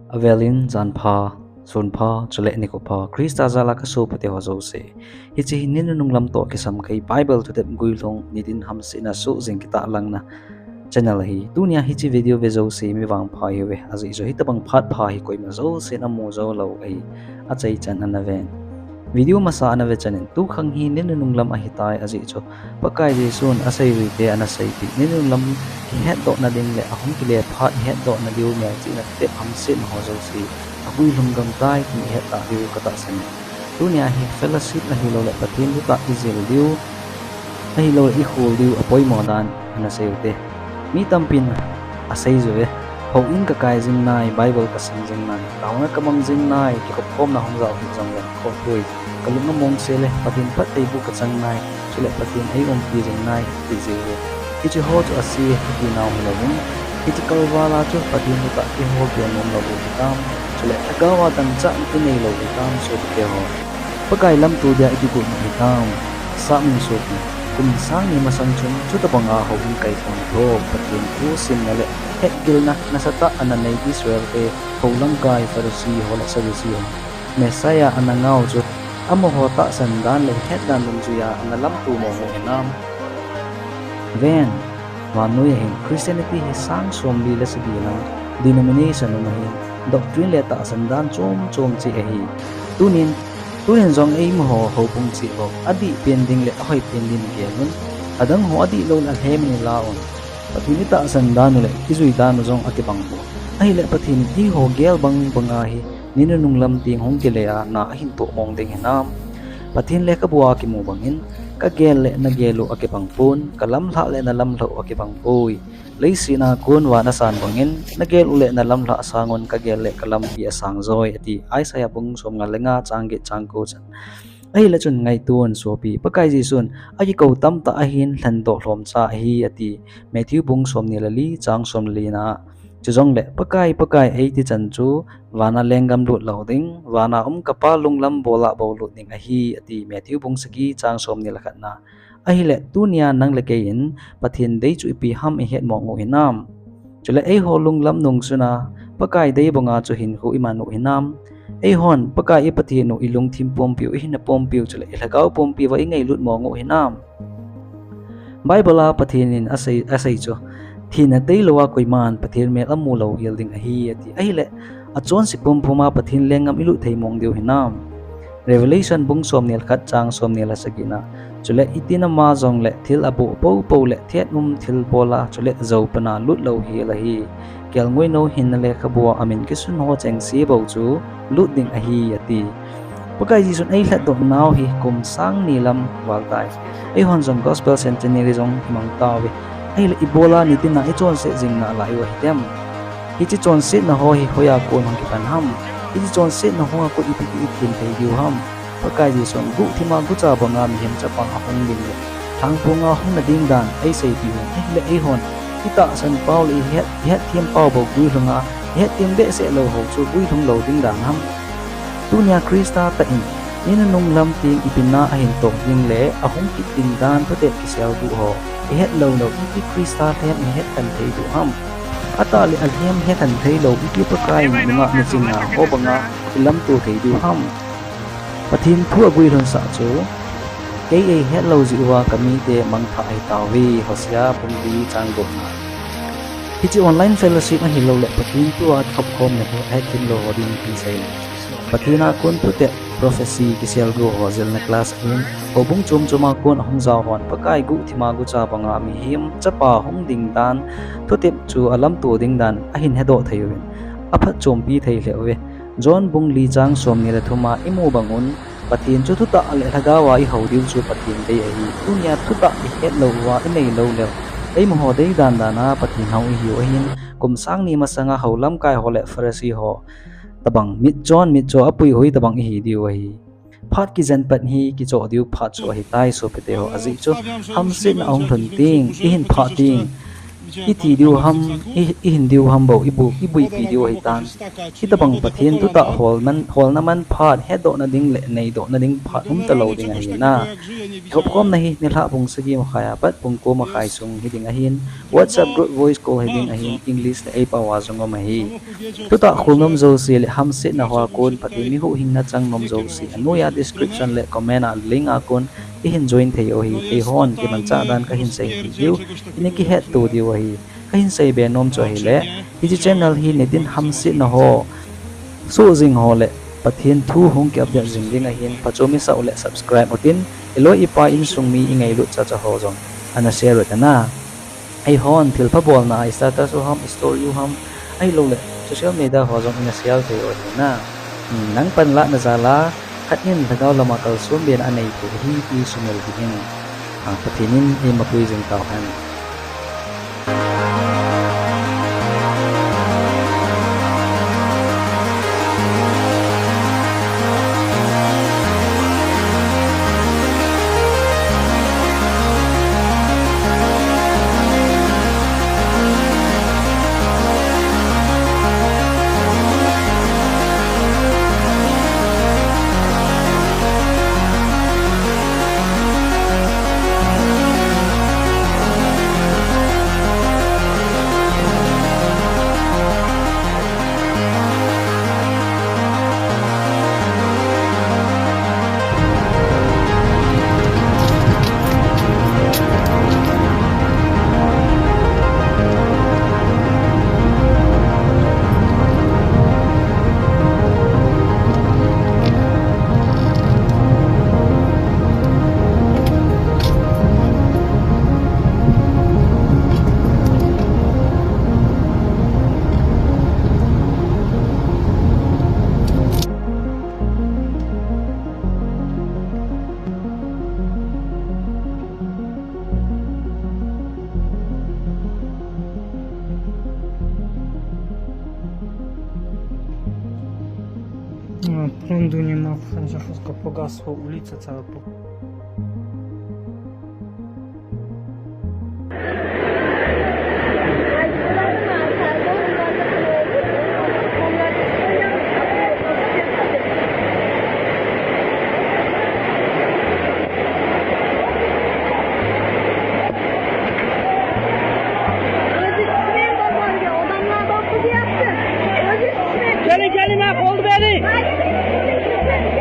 avelin zanpa sunpa chale nikopa krista zala ka so pate ho se hi chi nin nung lam to kisam kai bible to dem guilong nidin hamsina so jing kita langna channel hi dunia hi chi video ve zo se mi wang pha hi we azi zo Hitobang phat pha hi koi ma zo se na mo zo lo ai a chai chan anaven video masa anave chanin tu khang hi nin nung lam a hitai azi zo pakai Jesu aseijuite anasaipi nin nung lam het do na ding le ahung kile phat het do na diu me chi na te hamsin ho zo si agui lungam tai ki het ta diu kata sen dunia hi fellowship na hilou le pathin ta izil diu a hilou ihol diu apoi modan anaseijuite mi tampin aseijuite ho in ka kai jing nai bible ka sing jing nai tauna kamang jing nai ki ko khom na hong zau hijongle ko tui kalunga mong sele pathin pat tei bu ka chang nai chule pathin ai pi jing nai ti jiwe kichoh to asi ki naw hilou kichai wala chu pathin ta ki ho ke nom lo tam chule agawa tan cha ti nei lo tam so ke ho pakai lam tu dia idibu ni tam sa min so kum sang ni masang chun chu ta panga ho hin kai phong tho pathin ku sin na le het gil na nasata ananai Israel te holang kai farisi hola sarisi ho Messiah anangau chu amo ho ta sandan le het dan lung ju ya analam tu mo ho nam ven wanui hin Christianity hi sang som li la sigi na denomination no hi doctrine le ta sandan chom chi hi tunin zong ei mo ho pung chi ho adi pending le hoi pending ke nun adang ho adi lo la hem ni laon pathini ta sandan le izui dan zong ati bang bo ai le pathin hi ho gel bang banga hi nin nung lam ting hong ke le a na hin to mong ding hinam pathin le ka bua ki mu bangin ka gel le na gelo ake pangpun kalam la le na lam lo ake pangpui leisina kun wa na san bangin na gel ule na lam la sangon ka gel le kalam pi asang zoi ati ai saya bung som nga lenga changge changko chan ai la chun ngai tuan so pi pakai Jesun ai ko tam ta ahin hlan to hlom cha hi ati Matthew bung som ni la li chang som li na hijongle pakai ai ti chan chu wana lengam lut loading wana kapa lunglam bola bolu ning a hi ati Matthew bung sagi chang som ni la khatna ai le tunia nang le kein pathin dei chu pi ham e het mo ngo hinam chule ai ho lunglam nung suna pakai dei bonga chu hin hu imanu hinam ai hon pakai e pathin no ilung thim pom piu hin na pom piu chule ilagau pom pi wa ngai lut mo ngo hinam bible a pathin in asei chu thina tei lowa koiman pathin me amu lo yilding a hi ati ai le a chon si pom phoma pathin lengam ilu thei mong deu hinam revelation bung som nel khat chang som nel asagina chule itina ma jong le thil abu po le thiat thil bola chule zo pana lut lo hi la hi kel ngoi no hin le khabua amin kisun ho cheng si bo chu lut ding a hi ati pakai Jesu ai hlat do naw hi kum sang ni lam wal tai ai hon jong gospel centenary jong himang tawi ai le ibola ni tin na i chon se jing na lai wa hitem hi chi chon se na ho hi hoya ko hong ki pan ham hi chi chon se na ho ko ipi thin thei diu ham pakai Jesu gu thima gu cha banga mi hem cha pang ahung din le thang punga hung na ding dan ai sei pi ai le ai hon kita san paul i het thiam pau bo gu lhunga het tim be se lo ho chu gu thung lo ding dan ham tunia krista ta in nin nung lam ting ipina ahin tok ding le ahung ki ding dan to te ki sel bu ho het lo ki krista het ni het kan thei du ham ata le alhem het kan thei lo ki pakai nga ni singa ho banga lam tu thei du ham pathin thu agui ron sa chu ke ai het lo jiwa kami te mang tha ai tawi hosia pumbi changgo na hi online fellowship a hilou le pathin tu a thop khom ne ai tin lo hodin pi sei pathina kun tu te prophecy kisel go hozel na class in obung chuma kun hong zaw hon pakai gu thima gu cha banga mi him chapa hong ding dan thu tep chu alam tu ding dan ahin hedo thayuin apha chompi thei lewe John bung li chang som ni la thuma imu bangun pathin chu thuta ale thagawa I hodiu chu pathin dei ai tunia thuta I het lo wa nei lo le ei mo ho dei dan dana pathin hau hi o hin kum sang ni masanga holam kai hole farasi ho tabang mit cho apui hoi tabang hi diu hi phat kijenpat hi kichoh diu phat cho hi tai so pete ho azi chu hamsin ong thun ting hin pha ting iti diu ham ihin diu ham bo ibu pi diu hitan Hitobang Pathen tu ta hol naman phat hedo na ding le nei do na ding phat talo ding hi na hopkom na hi nilha bung sagi makhaya pat bung ko makhai sung hiding ahin WhatsApp group voice call hiding ahin English na ipa wazong mahi tu ta khulnom zo si le ham sit na hol kon pati mi hu hing na chang nom zo si anuya description le comment a link akon ihin join theo hi ihon ki man cha dan ka hin sei ti diu ini ki het tu diu hi ka hin sei be nom cho hi le hi channel hi nedin ham sit na ho su jing ho le Pathen thu hung ki update jing ding a hin pachomi sa ule subscribe utin elo ipa in sungmi ingai lu cha cha ho jong ana share ta na ai hon thil pha bol na ai status ham story ham ai lo le social media ho jong ina share the o na nang pan la na zala khatin thagaw lama kal sum ben anei tu hi pi sumel hin Pathenin e mapui jing taw han Prądu nie ma, wszędzie wszystko pogasło, ulica cała Gelin oldu beni.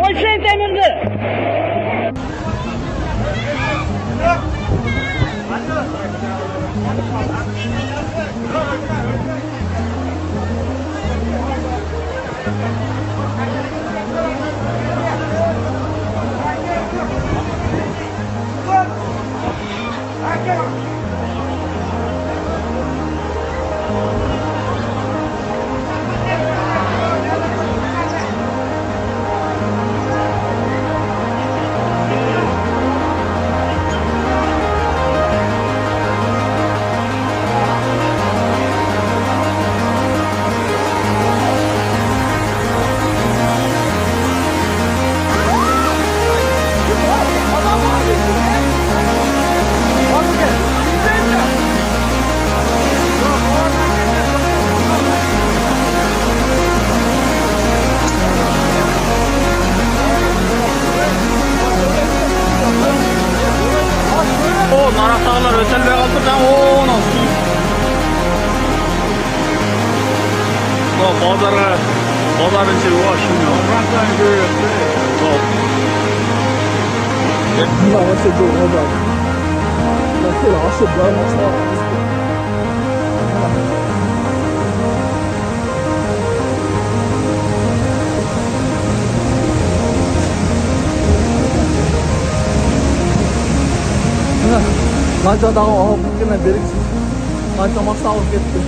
O şey demirdi. Anahtarlar özel ve altından o nasıl? O pazarın şeyi var şimdi. Oradan görüyorsun.那我是做那个，那最老是不要那啥。Najah tağın o bugüne beriksi. Najah masal gitti.